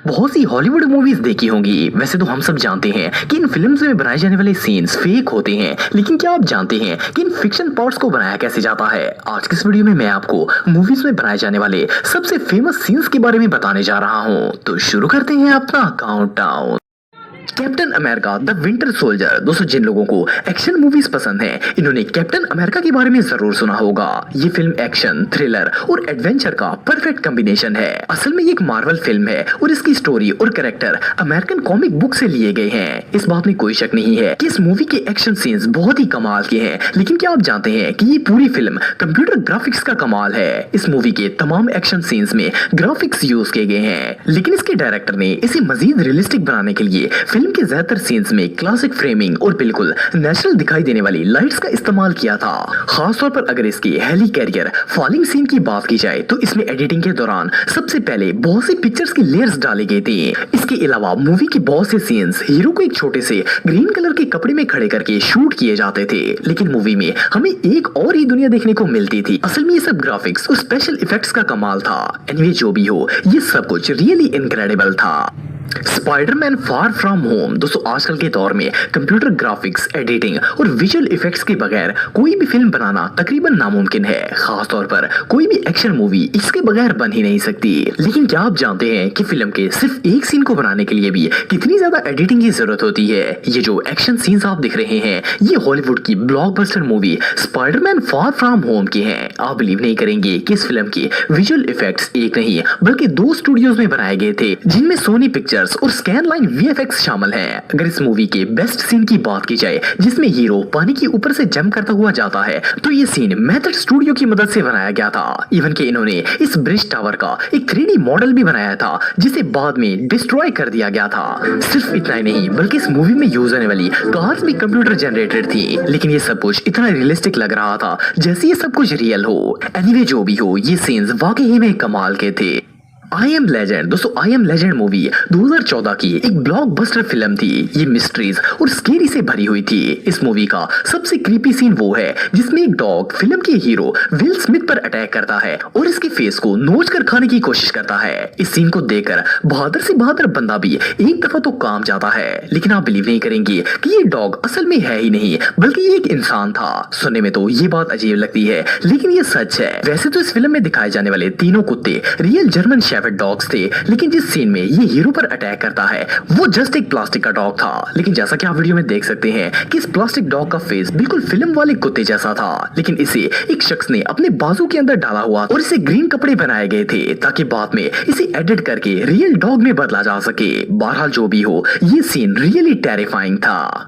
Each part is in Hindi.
बहुत सी हॉलीवुड मूवीज देखी होंगी। वैसे तो हम सब जानते हैं कि इन फिल्म्स में बनाए जाने वाले सीन्स फेक होते हैं, लेकिन क्या आप जानते हैं कि इन फिक्शन पार्ट्स को बनाया कैसे जाता है? आज के इस वीडियो में मैं आपको मूवीज में बनाए जाने वाले सबसे फेमस सीन्स के बारे में बताने जा रहा हूँ। तो शुरू करते हैं अपना countdown. Captain America the winter soldier. दोस्तों, जिन लोगों को एक्शन मूवीज पसंद हैं, इन्होंने कैप्टन अमेरिका के बारे में जरूर सुना होगा। ये फिल्म एक्शन, थ्रिलर और एडवेंचर का परफेक्ट कॉम्बिनेशन है। असल में ये एक मार्वल फिल्म है और इसकी स्टोरी और कैरेक्टर अमेरिकन कॉमिक बुक से लिए गए हैं। इस बात में कोई शक नहीं है कि इस मूवी के एक्शन सीन्स बहुत ही कमाल के हैं। लेकिन क्या आप जानते हैं कि ये पूरी फिल्म कंप्यूटर ग्राफिक्स का कमाल है? इस मूवी के तमाम एक्शन सीन्स में ग्राफिक्स यूज किए गए हैं, लेकिन इसके डायरेक्टर ने इसे मजीद रियलिस्टिक बनाने के लिए फिल्म के ज्यादातर सीन्स में क्लासिक फ्रेमिंग और बिल्कुल नेचुरल दिखाई देने वाली लाइट्स का इस्तेमाल किया था। खासतौर पर अगर इसके हेली कैरियर फॉलिंग सीन की बात की जाए तो इसमें एडिटिंग के दौरान सबसे पहले बहुत सी पिक्चर्स की लेयर्स डाले गए थे। इसके अलावा मूवी के बहुत से सीन्स हीरो को एक छोटे से ग्रीन कलर के कपड़े में खड़े करके शूट किए जाते थे, लेकिन मूवी में हमें एक और ही दुनिया देखने को मिलती थी। असल में ये सब ग्राफिक्स और स्पेशल इफेक्ट्स का कमाल था। एनीवे, जो भी हो, ये सब कुछ रियली इनक्रेडिबल था। Spiderman far from home. दोस्तों, आजकल के दौर में कंप्यूटर ग्राफिक्स, एडिटिंग और विजुअल इफेक्ट्स के बगैर कोई भी फिल्म बनाना तकरीबन नामुमकिन है। खासतौर पर कोई भी एक्शन मूवी इसके बगैर बन ही नहीं सकती। लेकिन क्या आप जानते हैं कि फिल्म के सिर्फ एक सीन को बनाने के लिए भी कितनी ज्यादा एडिटिंग की जरूरत होती है? ये जो एक्शन सीन्स आप दिख रहे हैं, ये हॉलीवुड की blockbuster movie Spiderman far from home के हैं। आप बिलीव नहीं करेंगे कि इस फिल्म के विजुअल इफेक्ट्स एक नहीं बल्कि 2 स्टूडियोज में बनाए गए थे, जिनमें सोनी पिक्चर्स और स्कैनलाइन वीएफएक्स शामिल हैं। अगर इस मूवी के बेस्ट सीन की बात की जाए, जिसमें हीरो पानी के ऊपर से जंप करता हुआ जाता है, तो ये सीन मेथड स्टूडियो की मदद से बनाया गया था। इवन के इन्होंने इस ब्रिज टावर का एक 3D मॉडल भी बनाया था, जिसे बाद में डिस्ट्रॉय कर दिया गया था। सिर्फ इतना ही नहीं, बल्कि इस मूवी में यूज होने वाली कार्स भी कंप्यूटर जनरेटेड थी। लेकिन ये सब कुछ इतना रियलिस्टिक लग रहा था जैसे ये सब कुछ रियल हो। एनीवे, जो भी हो, ये सीन्स वाकई में कमाल के थे। I am legend. दोस्तों, आई एम लेजेंड मूवी 2014 की एक ब्लॉकबस्टर फिल्म थी। ये मिस्ट्रीज और स्केरी से भरी हुई थी। इस मूवी का सबसे क्रीपी सीन वो है जिसमें एक डॉग फिल्म के हीरो विल स्मिथ पर अटैक करता है और इसके फेस को नोच कर खाने की कोशिश करता है। इस सीन को देखकर बहादुर से बहादुर बंदा भी एक दफा तो काम जाता है। लेकिन आप बिलीव नहीं करेंगे कि ये डॉग असल में है ही नहीं, बल्कि ये एक इंसान था। सुनने में तो ये बात अजीब लगती है, लेकिन ये सच है। वैसे तो इस फिल्म में दिखाए जाने वाले तीनों कुत्ते रियल जर्मन डॉग्स थे, लेकिन जिस सीन में ये हीरो पर अटैक करता है वो जस्ट एक प्लास्टिक का डॉग था। लेकिन जैसा कि आप वीडियो में देख सकते हैं कि इस प्लास्टिक डॉग का फेस बिल्कुल फिल्म वाले कुत्ते जैसा था, लेकिन इसे एक शख्स ने अपने बाजू के अंदर डाला हुआ और इसे ग्रीन कपड़े बनाए गए थे ताकि बाद में इसे एडिट करके रियल डॉग में बदला जा सके। बहरहाल, जो भी हो, ये सीन रियली टेरिफाइंग था।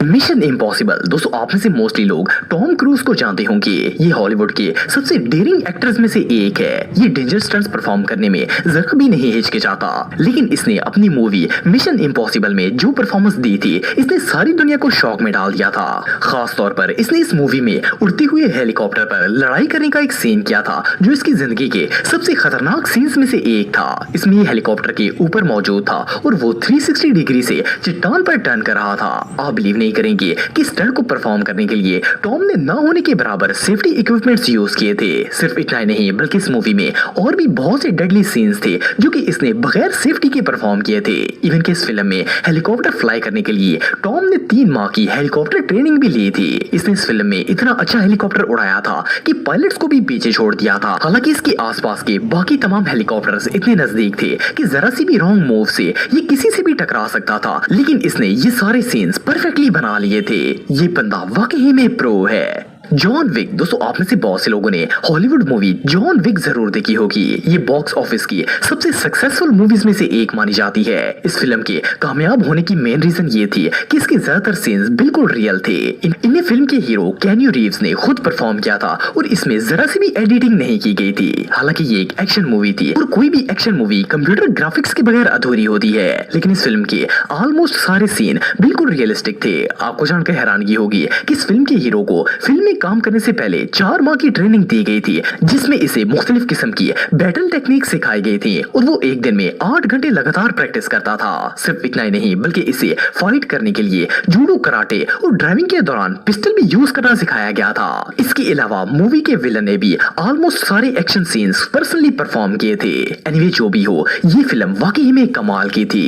Mission impossible. दोस्तों, आप में से मोस्टली लोग टॉम क्रूज को जानते होंगे। ये हॉलीवुड के सबसे डेयरिंग एक्टर्स में से एक है। ये डेंजर स्टंट्स परफॉर्म करने में जरा भी नहीं हिचकिचाता, लेकिन इसने अपनी मूवी मिशन इम्पॉसिबल में जो परफॉर्मेंस दी थी, इसने सारी दुनिया को शॉक में डाल दिया था। खास तौर पर इसने इस मूवी में उड़ते हुए हेलीकॉप्टर पर लड़ाई करने का एक सीन किया था, जो इसकी जिंदगी के सबसे खतरनाक सीन्स में से एक था। इसमें ये हेलीकॉप्टर के ऊपर मौजूद था और वो 360 डिग्री से चट्टान पर टर्न कर रहा था। आप बिलीव नहीं करेंगे कि स्टंट को परफॉर्म करने के लिए टॉम ने ना होने के बराबर सेफ्टी इक्विपमेंट्स यूज किए थे। सिर्फ इतना ही नहीं, बल्कि इस मूवी में और भी बहुत से डेडली सीन्स थे जो कि इसने बगैर सेफ्टी के परफॉर्म किए थे। इवन के इस फिल्म में हेलीकॉप्टर फ्लाई करने के लिए टॉम ने 3 माह की हेलीकॉप्टर ट्रेनिंग भी ली थी। इसने इस फिल्म में इतना अच्छा हेलीकॉप्टर उड़ाया था कि पायलट्स को भी पीछे छोड़ दिया था। हालांकि इसके आसपास के बाकी तमाम हेलीकॉप्टर्स इतने नजदीक थे कि जरा सी भी रॉन्ग मूव से ये किसी से भी टकरा सकता था, लेकिन इसने ये सारे सीन्स परफेक्टली बना लिए थे। ये बंदा वाकई में प्रो है। John Wick. दोस्तों, आप में से बहुत से लोगों ने हॉलीवुड मूवी जॉन विक जरूर देखी होगी। ये बॉक्स ऑफिस की सबसे सक्सेसफुल मूवीज में से एक मानी जाती है। इस फिल्म के कामयाब होने की मेन रीजन ये थी कि इसके ज्यादातर सीन्स बिल्कुल रियल थे। इन्हें फिल्म के हीरो कैन्यू रीव्स ने खुद परफॉर्म किया था और इसमें जरा सी भी एडिटिंग नहीं की गई थी। हालांकि ये एक एक्शन मूवी थी और कोई भी एक्शन मूवी कंप्यूटर ग्राफिक्स के बगैर अधूरी होती है, लेकिन इस फिल्म के ऑलमोस्ट सारे सीन बिल्कुल रियलिस्टिक थे। आपको जानकर हैरानगी होगी कि इस फिल्म के हीरो को फिल्म काम करने से पहले 4 माह की ट्रेनिंग दी गई थी, जिसमें इसे मुख्तलिफ किस्म की बैटल टेक्निक सिखाई गई थी और वो एक दिन में 8 घंटे लगातार प्रैक्टिस करता था। सिर्फ इतना ही नहीं बल्कि इसे फाइट करने के लिए जूडो, कराटे और ड्राइविंग के दौरान पिस्टल भी यूज करना सिखाया गया था। इसके अलावा मूवी के विलन ने भी ऑलमोस्ट सारे एक्शन सीन्स पर्सनली परफॉर्म किए थे। एनीवे जो भी हो, ये फिल्म वाकई में कमाल की थी।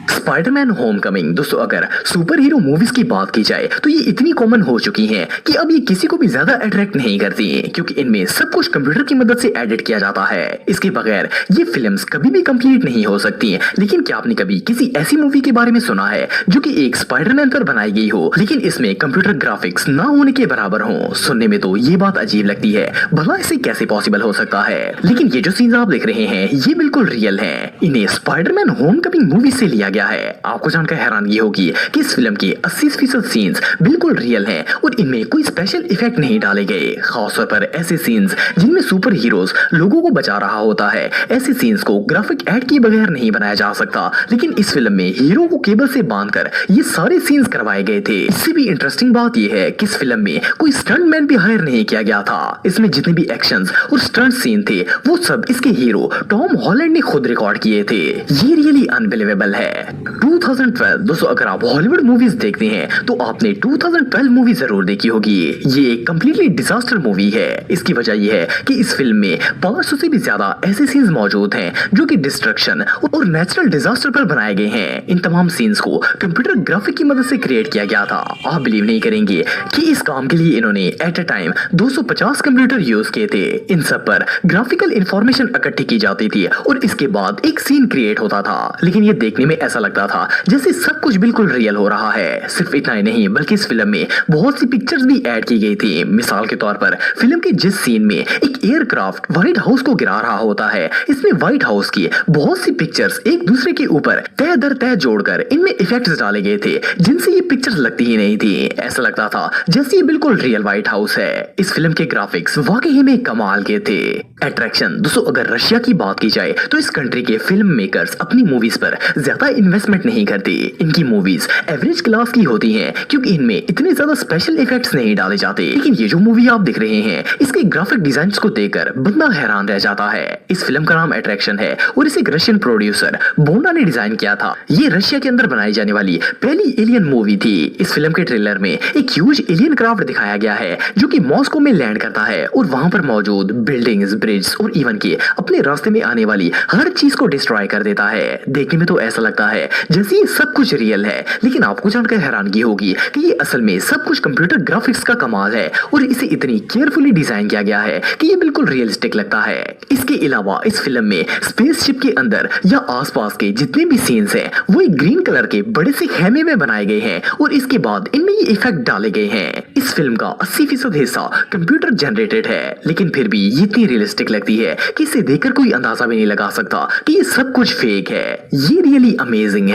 Spiderman Homecoming. दोस्तों अगर सुपर हीरो मूवीज की बात की जाए तो ये इतनी कॉमन हो चुकी हैं कि अब ये किसी को भी ज्यादा अट्रैक्ट नहीं करती, क्योंकि इनमें सब कुछ कंप्यूटर की मदद से एडिट किया जाता है। इसके बगैर ये फिल्म्स कभी भी कंप्लीट नहीं हो सकती। लेकिन क्या आपने कभी किसी ऐसी मूवी के बारे में सुना है जो कि एक स्पाइडरमैन पर बनाई गई हो, लेकिन इसमें कंप्यूटर ग्राफिक्स ना होने के बराबर हो? सुनने में तो ये बात अजीब लगती है, भला इसे कैसे पॉसिबल हो सकता है? लेकिन ये जो सीन्स आप देख रहे हैं ये बिल्कुल रियल है। इन्हें स्पाइडरमैन होमकमिंग मूवी से लिया गया है। आपको जानकर हैरानगी होगी कि इस फिल्म के 80% सीन्स बिल्कुल रियल हैं और इनमें कोई स्पेशल इफेक्ट नहीं डाले गए। खासतौर पर ऐसे सीन्स जिनमें सुपर हीरोज लोगों को बचा रहा होता है, ऐसे सीन्स को ग्राफिक ऐड किए बगैर नहीं बनाया जा सकता। लेकिन इस फिल्म में हीरो को केबल से बांधकर ये सारे सीन्स करवाए गए थे। इससे भी इंटरेस्टिंग बात यह है कि इस फिल्म में कोई स्टंटमैन भी हायर नहीं किया गया था। इसमें जितने भी एक्शंस और स्टंट सीन थे वो सब इसके हीरो टॉम हॉलैंड ने खुद रिकॉर्ड किए थे। ये रियली अनबिलीवेबल है। 2012। दोस्तों अगर आप हॉलीवुड मूवीज देखते हैं तो आपने 2012 मूवी जरूर देखी होगी। ये एक कंप्लीटली डिजास्टर मूवी है। इसकी वजह यह है कि इस फिल्म में 500 से भी ज्यादा ऐसे सीन्स मौजूद हैं जो कि डिस्ट्रक्शन और नेचुरल डिजास्टर पर बनाए गए हैं। इन तमाम सीन्स को कंप्यूटर ग्राफिक की मदद से क्रिएट किया गया था। आप बिलीव नहीं करेंगे कि इस काम के लिए इन्होंने at a time 250 computer use किए थे। इन सब पर ग्राफिकल इंफॉर्मेशन इकट्ठी की जाती थी और इसके बाद एक सीन क्रिएट होता था। लेकिन ये देखने में ऐसा लगता था जैसे सब कुछ बिल्कुल रियल हो रहा है। सिर्फ इतना ही नहीं बल्कि इस फिल्म में बहुत सी पिक्चर्स भी ऐड की गई थी। मिसाल के तौर पर फिल्म के जिस सीन में एक एयरक्राफ्ट व्हाइट हाउस को गिरा रहा होता है, इसमें व्हाइट हाउस की बहुत सी पिक्चर्स एक दूसरे के ऊपर तय दर तय जोड़कर इनमें इफेक्ट्स डाले गए थे, जिनसे ये पिक्चर्स लगती ही नहीं थी। ऐसा लगता था जैसे ये बिल्कुल रियल व्हाइट हाउस है। इस फिल्म के ग्राफिक्स वाकई में कमाल के थे। अट्रैक्शन। दोस्तों अगर रशिया की बात की जाए तो इस कंट्री के फिल्म मेकर्स अपनी मूवीज पर ज्यादा इन्वेस्टमेंट नहीं करते। इनकी मूवीज एवरेज क्लास की होती हैं क्योंकि इनमें इतने ज्यादा स्पेशल इफेक्ट्स नहीं डाले जाते। लेकिन ये जो मूवी आप देख रहे हैं इसके ग्राफिक डिजाइन्स को देखकर बंदा हैरान रह जाता है। इस फिल्म का नाम अट्रैक्शन है और इसे एक रशियन प्रोड्यूसर बोंडा ने डिजाइन किया था। ये रशिया के अंदर बनाई जाने वाली पहली एलियन मूवी थी। इस फिल्म के ट्रेलर में एक ह्यूज एलियन क्राफ्ट दिखाया गया है जो कि मॉस्को में लैंड करता है और वहां पर मौजूद बिल्डिंग्स, ब्रिज और इवन के अपने रास्ते में आने वाली हर चीज को डिस्ट्रॉय कर देता है। देखने में तो ऐसा लगता है जैसे ये सब कुछ रियल है, लेकिन आपको जानकर हैरानगी होगी कि ये असल में सब कुछ कंप्यूटर ग्राफिक्स का कमाल है और इसे इतनी केयरफुली डिजाइन किया गया है कि ये बिल्कुल रियलिस्टिक लगता है। इसके अलावा इस फिल्म में स्पेसशिप के अंदर या आसपास के जितने भी सीन्स हैं वो एक ग्रीन कलर के बड़े से खेमे में बनाए गए हैं और इसके बाद इनमें ये इफेक्ट डाले गए हैं। इस फिल्म का 80% हिस्सा कंप्यूटर जनरेटेड है, लेकिन फिर भी ये इतनी रियलिस्टिक लगती है कि इसे देखकर कोई अंदाजा भी नहीं लगा सकता कि ये सब कुछ फेक है। ये रियली अमेजिंग है।